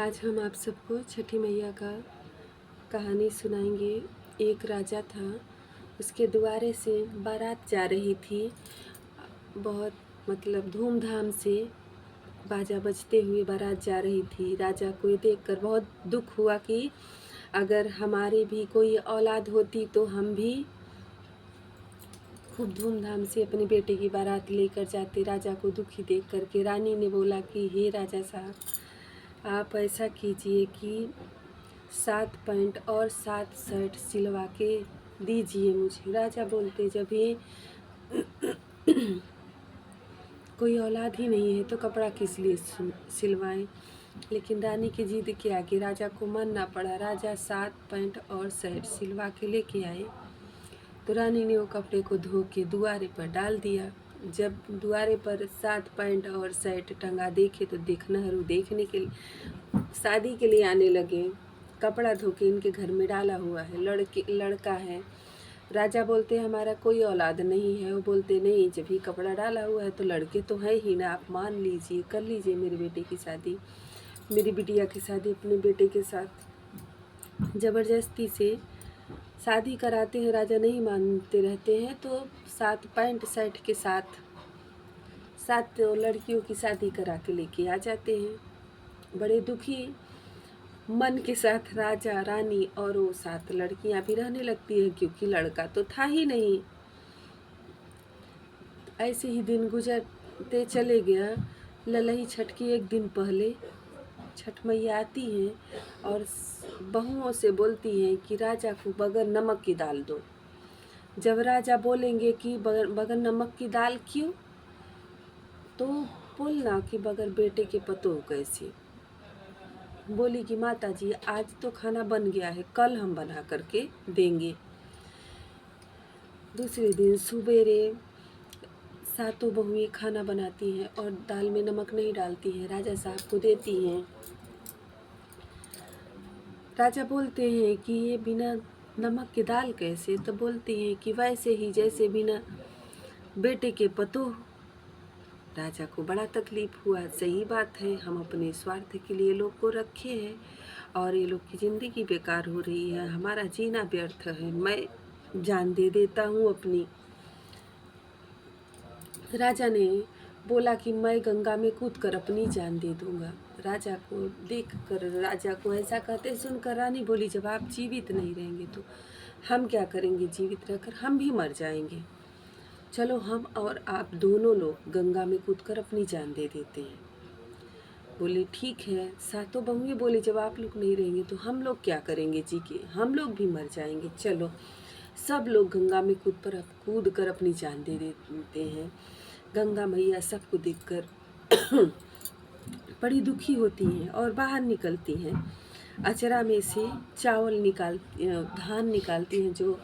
आज हम आप सबको छठी मैया का कहानी सुनाएंगे। एक राजा था, उसके द्वारे से बारात जा रही थी। बहुत धूमधाम से बाजा बजते हुए बारात जा रही थी। राजा को ये देखकर बहुत दुख हुआ कि अगर हमारी भी कोई औलाद होती तो हम भी खूब धूमधाम से अपने बेटे की बारात लेकर जाते। राजा को दुखी देख करके रानी ने बोला कि हे राजा साहब, आप ऐसा कीजिए कि 7 पैंट और 7 शर्ट सिलवा के दीजिए मुझे। राजा बोलते जब ये कोई औलाद ही नहीं है तो कपड़ा किस लिए सिलवाएं। लेकिन रानी की जिद के आगे राजा को मानना पड़ा। राजा 7 पैंट और शर्ट सिलवा के लेके आए तो रानी ने वो कपड़े को धो के दुआरे पर डाल दिया। जब दुआरे पर 7 पैंट और शर्ट टंगा देखे तो देखनहारू देखने के लिए शादी के लिए आने लगे। कपड़ा धो के इनके घर में डाला हुआ है, लड़का है। राजा बोलते हमारा कोई औलाद नहीं है। वो बोलते नहीं, जब भी कपड़ा डाला हुआ है तो लड़के तो है ही ना, आप मान लीजिए, कर लीजिए मेरे बेटे की शादी, मेरी बिटिया की शादी अपने बेटे के साथ। ज़बरदस्ती से शादी कराते हैं, राजा नहीं मानते रहते हैं तो 7 पैंट शर्ट के साथ 7 लड़कियों की शादी करा के लेके आ जाते हैं। बड़े दुखी मन के साथ राजा रानी और वो 7 लड़कियां भी रहने लगती है, क्योंकि लड़का तो था ही नहीं। ऐसे ही दिन गुजरते चले गया। ललही छठ की एक दिन पहले छठ मैया आती हैं और बहुओं से बोलती हैं कि राजा को बगैर नमक की दाल दो। जब राजा बोलेंगे कि बगैर नमक की दाल क्यों, तो बोलना कि बगैर बेटे के पतोह कैसे। बोली कि माता जी आज तो खाना बन गया है, कल हम बना करके देंगे। दूसरे दिन सुबेरे 7 बहुएं खाना बनाती हैं और दाल में नमक नहीं डालती हैं, राजा साहब को देती हैं। राजा बोलते हैं कि ये बिना नमक की दाल कैसे, तो बोलती हैं कि वैसे ही जैसे बिना बेटे के पतोह। राजा को बड़ा तकलीफ हुआ। सही बात है, हम अपने स्वार्थ के लिए लोग को रखे हैं और ये लोग की ज़िंदगी बेकार हो रही है, हमारा जीना व्यर्थ है, मैं जान दे देता हूँ अपनी। राजा ने बोला कि मैं गंगा में कूदकर अपनी जान दे दूंगा। राजा को देखकर, राजा को ऐसा कहते सुनकर रानी बोली जब आप जीवित नहीं रहेंगे तो हम क्या करेंगे, जीवित रहकर हम भी मर जाएंगे। चलो हम और आप दोनों लोग गंगा में कूदकर अपनी जान दे देते हैं। बोले ठीक है। 7 बहुएं बोले जब आप लोग नहीं रहेंगे तो हम लोग क्या करेंगे जी के, हम लोग भी मर जाएंगे। चलो सब लोग गंगा में कूद कर अपनी जान दे देते हैं। गंगा मैया सबको देखकर बड़ी दुखी होती हैं और बाहर निकलती हैं। अचरा में से धान निकालती हैं, जो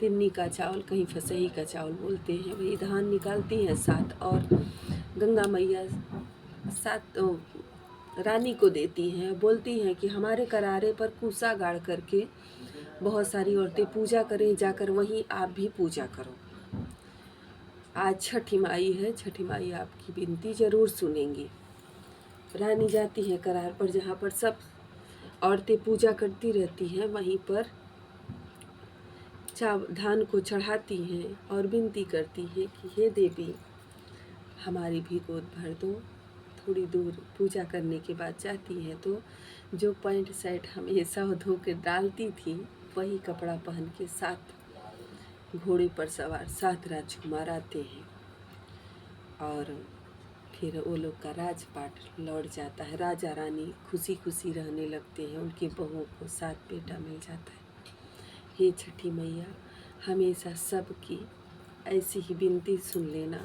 तिन्नी का चावल, कहीं फसही का चावल बोलते हैं, वही धान निकालती हैं 7, और गंगा मैया 7 रानी को देती हैं। बोलती हैं कि हमारे करारे पर कूसा गाड़ करके बहुत सारी औरतें पूजा करें, जाकर वहीं आप भी पूजा करो। आज छठी माई है, छठी माई आपकी विनती जरूर सुनेंगी। रानी जाती है करार पर, जहाँ पर सब औरतें पूजा करती रहती हैं, वहीं पर धान को चढ़ाती हैं और विनती करती हैं कि हे देवी हमारी भी गोद भर दो। थोड़ी दूर पूजा करने के बाद जाती हैं तो जो पैंट शर्ट हमेशा धो के डालती थी वही कपड़ा पहन के 7 घोड़े पर सवार 7 राजकुमार आते हैं और फिर वो लोग का राजपाट लौट जाता है। राजा रानी खुशी खुशी रहने लगते हैं, उनकी बहुओं को 7 बेटा मिल जाता है। हे छठी मैया हमेशा सबकी ऐसी ही विनती सुन लेना,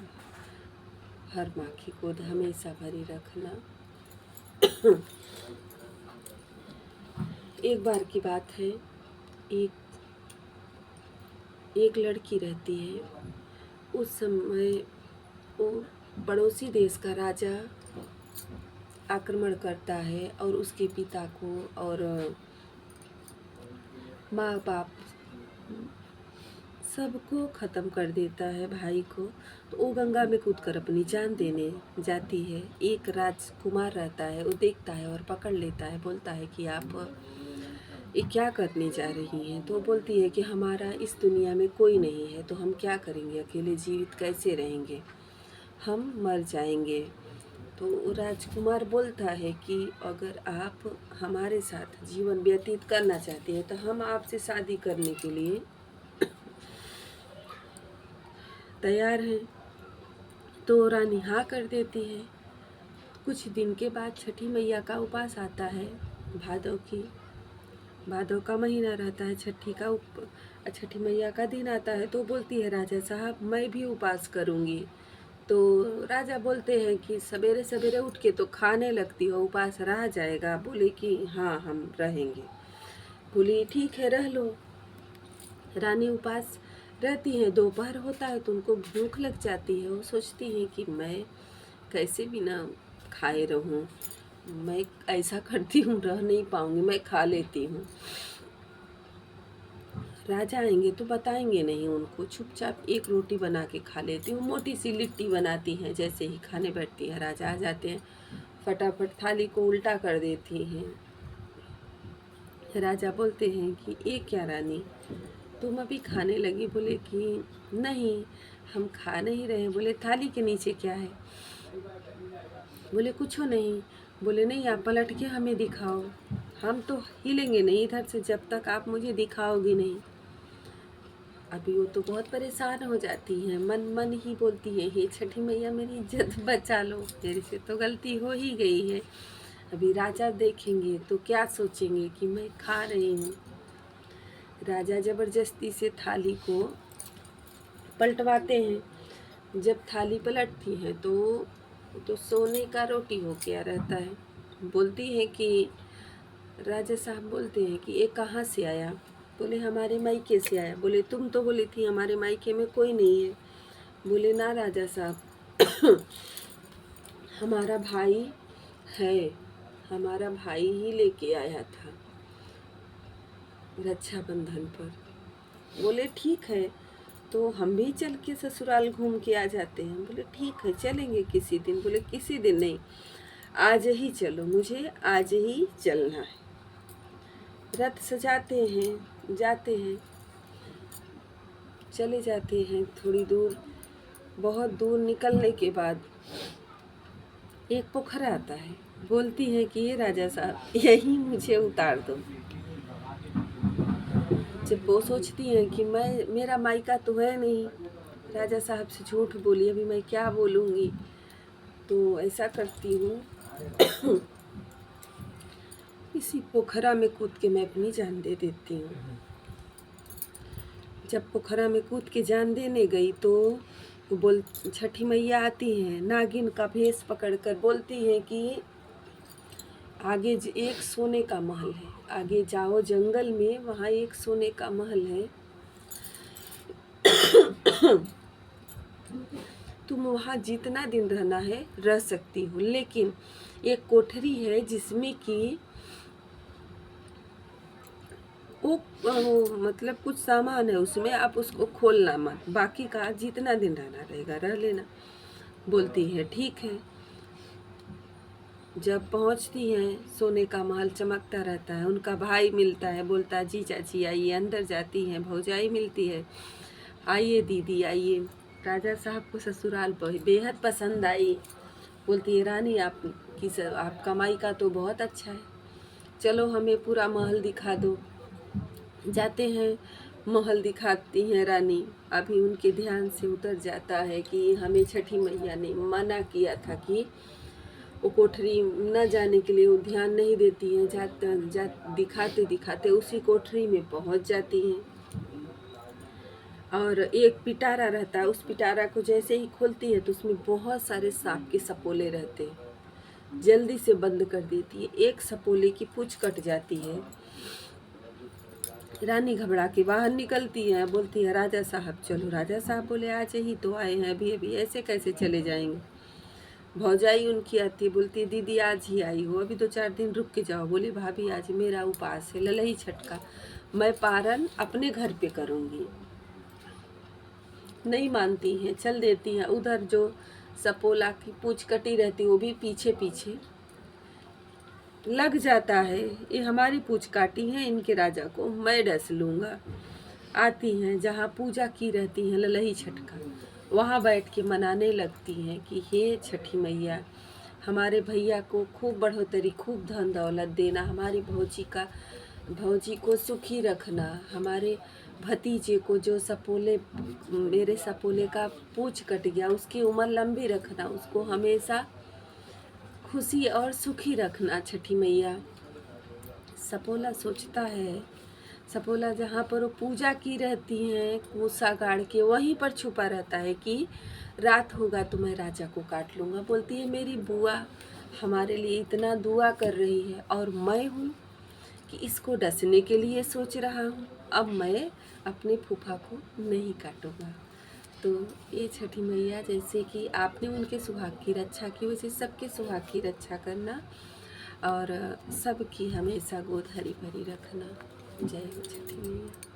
हर माँ की गोद हमेशा भरी रखना। एक बार की बात है, एक लड़की रहती है। उस समय वो पड़ोसी देश का राजा आक्रमण करता है और उसके पिता को और माँ बाप सबको ख़त्म कर देता है, भाई को। तो वो गंगा में कूदकर अपनी जान देने जाती है। एक राजकुमार रहता है, वो देखता है और पकड़ लेता है, बोलता है कि आप ये क्या करने जा रही हैं। तो बोलती है कि हमारा इस दुनिया में कोई नहीं है, तो हम क्या करेंगे, अकेले जीवित कैसे रहेंगे, हम मर जाएंगे। तो राजकुमार बोलता है कि अगर आप हमारे साथ जीवन व्यतीत करना चाहते हैं तो हम आपसे शादी करने के लिए तैयार हैं। तो रानी हाँ कर देती है। कुछ दिन के बाद छठी मैया का उपास आता है। भादव का महीना रहता है, छठी मैया का दिन आता है। तो बोलती है राजा साहब मैं भी उपास करूँगी। तो राजा बोलते हैं कि सवेरे सवेरे उठ के तो खाने लगती हो, उपास रह जाएगा। बोले कि हाँ हम रहेंगे। बोली ठीक है रह लो। रानी उपास रहती हैं। दोपहर होता है तो उनको भूख लग जाती है। वो सोचती हैं कि मैं कैसे बिना खाए रहूं, मैं ऐसा करती हूँ रह नहीं पाऊंगी, मैं खा लेती हूँ। राजा आएंगे तो बताएंगे नहीं उनको, चुपचाप एक रोटी बना के खा लेती हूँ। मोटी सी लिट्टी बनाती हैं। जैसे ही खाने बैठती है राजा आ जाते हैं, फटाफट थाली को उल्टा कर देती हैं। राजा बोलते हैं कि ये क्या रानी, तुम अभी खाने लगी। बोले कि नहीं हम खा नहीं रहे। बोले थाली के नीचे क्या है। बोले कुछ नहीं। बोले नहीं आप पलट के हमें दिखाओ, हम तो हिलेंगे नहीं इधर से जब तक आप मुझे दिखाओगी नहीं। अभी वो तो बहुत परेशान हो जाती हैं, मन मन ही बोलती है हे छठी मैया मेरी इज्जत बचा लो, मेरे से तो गलती हो ही गई है। अभी राजा देखेंगे तो क्या सोचेंगे कि मैं खा रही हूँ। राजा ज़बरदस्ती से थाली को पलटवाते हैं। जब थाली पलटती है तो सोने का रोटी हो गया रहता है। बोलती है कि राजा साहब बोलते हैं कि ये कहाँ से आया। बोले हमारे मायके से आया। बोले तुम तो बोली थी हमारे मायके में कोई नहीं है। बोले ना राजा साहब हमारा भाई है, हमारा भाई ही लेके आया था रक्षाबंधन पर। बोले ठीक है तो हम भी चल के ससुराल घूम के आ जाते हैं। बोले ठीक है चलेंगे किसी दिन। बोले किसी दिन नहीं, आज ही चलो, मुझे आज ही चलना है। रथ सजाते हैं, जाते हैं, चले जाते हैं। थोड़ी दूर, बहुत दूर निकलने के बाद एक पोखरा आता है। बोलती है कि ये राजा साहब यहीं मुझे उतार दो। जब वो सोचती हैं कि मेरा मायका तो है नहीं, राजा साहब से झूठ बोली, अभी मैं क्या बोलूँगी, तो ऐसा करती हूँ इसी पोखरा में कूद के मैं अपनी जान दे देती हूँ। जब पोखरा में कूद के जान देने गई तो छठी मैया आती हैं, नागिन का भेष पकड़कर बोलती हैं कि आगे एक सोने का महल है, आगे जाओ जंगल में, वहाँ एक सोने का महल है, तुम वहाँ जितना दिन रहना है रह सकती हो, लेकिन एक कोठरी है जिसमें कि वो मतलब कुछ सामान है उसमें, आप उसको खोलना मत, बाकी का जितना दिन रहना रहेगा रह लेना। बोलती है ठीक है। जब पहुंचती हैं, सोने का महल चमकता रहता है। उनका भाई मिलता है, बोलता है जी चाची आइए। अंदर जाती हैं, भौजाई मिलती है, आइए दीदी आइए। राजा साहब को ससुराल बेहद पसंद आई। बोलती है रानी आपका मायका तो बहुत अच्छा है, चलो हमें पूरा महल दिखा दो। जाते हैं, महल दिखाती हैं रानी। अभी उनके ध्यान से उतर जाता है कि हमें छठी मैया ने मना किया था कि वो कोठरी न जाने के लिए, वो ध्यान नहीं देती हैं। दिखाते दिखाते उसी कोठरी में पहुंच जाती हैं और एक पिटारा रहता है। उस पिटारा को जैसे ही खोलती है तो उसमें बहुत सारे सांप के सपोले रहते हैं। जल्दी से बंद कर देती है। एक सपोले की पूंछ कट जाती है। रानी घबरा के बाहर निकलती है, बोलती है राजा साहब चलो। राजा साहब बोले आज ही तो आए हैं, अभी अभी ऐसे कैसे चले जाएंगे। भौजाई उनकी आती है, बोलती है दीदी आज ही आई हो, अभी 2-4 दिन रुक के जाओ। बोले भाभी आज मेरा उपास है, ललही छठ का, मैं पारण अपने घर पे करूँगी। नहीं मानती हैं, चल देती हैं। उधर जो सपोला की पूंछ कटी रहती वो भी पीछे पीछे लग जाता है, ये हमारी पूंछ काटी है, इनके राजा को मैं डस लूँगा। आती हैं जहाँ पूजा की रहती हैं ललही छठ का, वहाँ बैठ के मनाने लगती हैं कि हे छठी मैया, हमारे भैया को खूब बढ़ोतरी, खूब धन दौलत देना, हमारी भौजी को सुखी रखना, हमारे भतीजे को जो मेरे सपोले का पूंछ कट गया उसकी उम्र लंबी रखना, उसको हमेशा खुशी और सुखी रखना छठी मैया। सपोला सोचता है, सपोला जहाँ पर वो पूजा की रहती हैं कूसा गाड़ के, वहीं पर छुपा रहता है कि रात होगा तो मैं राजा को काट लूँगा। बोलती है मेरी बुआ हमारे लिए इतना दुआ कर रही है और मैं हूँ कि इसको डसने के लिए सोच रहा हूँ, अब मैं अपने फूफा को नहीं काटूँगा। तो ये छठी मैया जैसे कि आपने उनके सुहाग की रक्षा की, वैसे सबके सुहाग की रक्षा करना और सबकी हमेशा गोद हरी भरी रखना। जय हो छठी मैया।